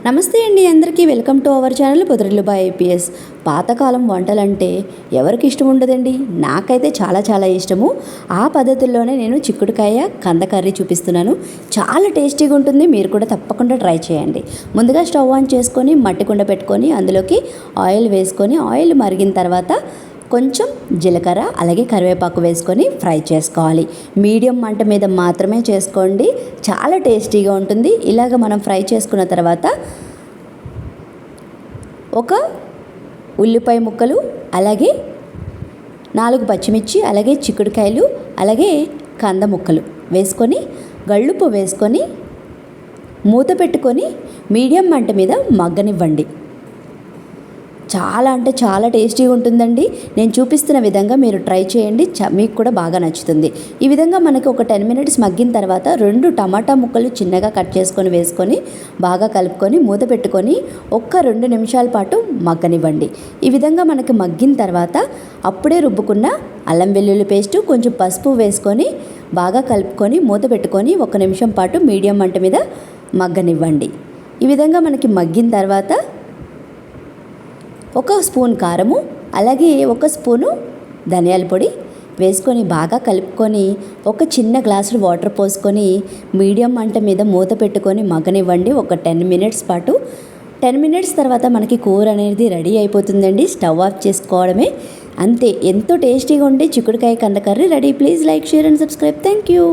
నమస్తే అండి, అందరికీ welcome to our channel Podarillu by IPS. పాతకాలం వంటలంటే ఎవరికి ఇష్టం ఉండదండి. నాకైతే చాలా చాలా ఇష్టము. ఆ పద్ధతుల్లోనే నేను చిక్కుడుకాయ కంద కర్రీ చూపిస్తున్నాను. చాలా టేస్టీగా ఉంటుంది. మీరు కూడా తప్పకుండా ట్రై చేయండి. ముందుగా స్టవ్ ఆన్ చేసుకొని మట్టి కుండ పెట్టుకొని అందులోకి ఆయిల్ వేసుకొని ఆయిల్ మరిగిన తర్వాత కొంచెం జీలకర్ర అలాగే కరివేపాకు వేసుకొని ఫ్రై చేసుకోవాలి. మీడియం మంట మీద మాత్రమే చేసుకోండి, చాలా టేస్టీగా ఉంటుంది. ఇలాగ మనం ఫ్రై చేసుకున్న తర్వాత ఒక ఉల్లిపాయ ముక్కలు అలాగే 4 పచ్చిమిర్చి అలాగే చిక్కుడుకాయలు అలాగే కంద ముక్కలు వేసుకొని గళ్ళుప్పు వేసుకొని మూత పెట్టుకొని మీడియం మంట మీద మగ్గనివ్వండి. చాలా అంటే చాలా టేస్టీగా ఉంటుందండి. నేను చూపిస్తున్న విధంగా మీరు ట్రై చేయండి, మీకు కూడా బాగా నచ్చుతుంది. ఈ విధంగా మనకి ఒక 10 మినిట్స్ మగ్గిన తర్వాత 2 టమాటా ముక్కలు చిన్నగా కట్ చేసుకొని వేసుకొని బాగా కలుపుకొని మూత పెట్టుకొని ఒక్క 2 నిమిషాల పాటు మగ్గనివ్వండి. ఈ విధంగా మనకి మగ్గిన తర్వాత అప్పుడే రుబ్బుకున్న అల్లం వెల్లుల్లి పేస్టు కొంచెం పసుపు వేసుకొని బాగా కలుపుకొని మూత పెట్టుకొని 1 నిమిషం పాటు మీడియం మంట మీద మగ్గనివ్వండి. ఈ విధంగా మనకి మగ్గిన తర్వాత 1 స్పూన్ కారము అలాగే 1 స్పూను ధనియాల పొడి వేసుకొని బాగా కలుపుకొని ఒక చిన్న గ్లాసు వాటర్ పోసుకొని మీడియం మంట మీద మూత పెట్టుకొని మగ్గనివ్వండి ఒక 10 మినిట్స్ పాటు. 10 మినిట్స్ తర్వాత మనకి కూర అనేది రెడీ అయిపోతుందండి. స్టవ్ ఆఫ్ చేసుకోవడమే, అంతే. ఎంతో టేస్టీగా ఉండే చిక్కుడుకాయ కంద curry ready. Please like, share and subscribe. Thank you.